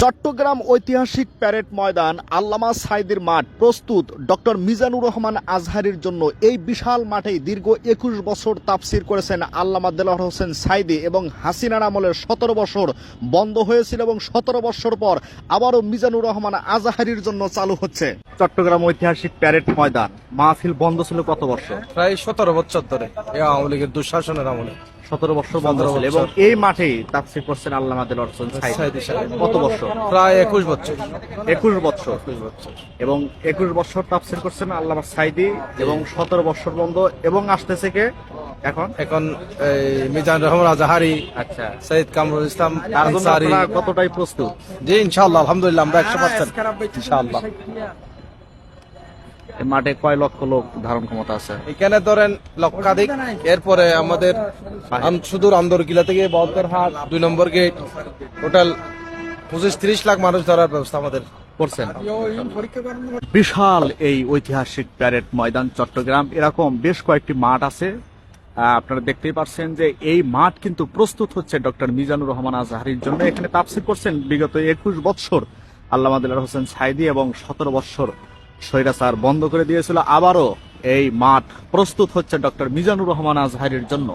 চট্টগ্রাম ঐতিহাসিক প্যারেড ময়দান আল্লামা সাঈদীর মাঠ প্রস্তুত ডক্টর মিজানুর রহমান আজহারীর জন্য। এই বিশাল মাঠেই দীর্ঘ ২১ বছর তাফসির করেছেন আল্লামা দেলোয়ার হোসেন সাঈদী এবং হাসিনার আমলের ১৭ বছর বন্ধ হয়েছিল এবং ১৭ বছর পর আবারও মিজানুর রহমান আজহারীর জন্য চালু হচ্ছে। চট্টগ্রাম ঐতিহাসিক প্যারেড ময়দান মাহফিল বন্ধ ছিল কত বছর? প্রায় ১৭ বছর ধরে আওয়ামী লীগের দুঃশাসনের আমলে ১৭ বছর বন্ধ ছিল এবং এই মাঠেই তাফসির করছেন আল্লামা দেলোয়ার হোসেন সাঈদী। কত বছর? প্রায় ২১ বছর। ২১ বছর এবং ২১ বছর তাফসির করছেন আল্লামা সাঈদী এবং ১৭ বছর বন্ধ এবং আসতেছে কে এখন মিজানুর রহমান আজহারী, আচ্ছা সৈয়দ কামরুল ইসলাম তার জন্য আনসারী। আপনারা কতটাই প্রস্তুত? জি ইনশাআল্লাহ, আলহামদুলিল্লাহ আমরা ১০০% ইনশাআল্লাহ। এই মাঠে কয় লক্ষ লোক ধারণ ক্ষমতা আছে? এখানে ধরেন লক্ষাধিক। এরপরে আমাদের সুদূর আন্দরকিলা থেকে বহদ্দারহাট ২ নম্বর গেট টোটাল ২৫-৩০ লাখ মানুষ ধরার ব্যবস্থা আমাদের করছেন। বিশাল এই ঐতিহাসিক প্যারেড ময়দান চট্টগ্রাম, এরকম বেশ কয়েকটি মাঠ আছে। আপনারা দেখতেই পাচ্ছেন যে এই মাঠ কিন্তু প্রস্তুত হচ্ছে ডক্টর মিজানুর রহমান আজহারীর জন্য। এখানে তাফসীর করছেন বিগত ২১ বছর আল্লামা দেলোয়ার হোসেন সাঈদী এবং ১৭ বছর স্বৈরাচার বন্ধ করে দিয়েছিল। আবারও এই মাঠ প্রস্তুত হচ্ছে ডক্টর মিজানুর রহমান আজহারীর জন্য।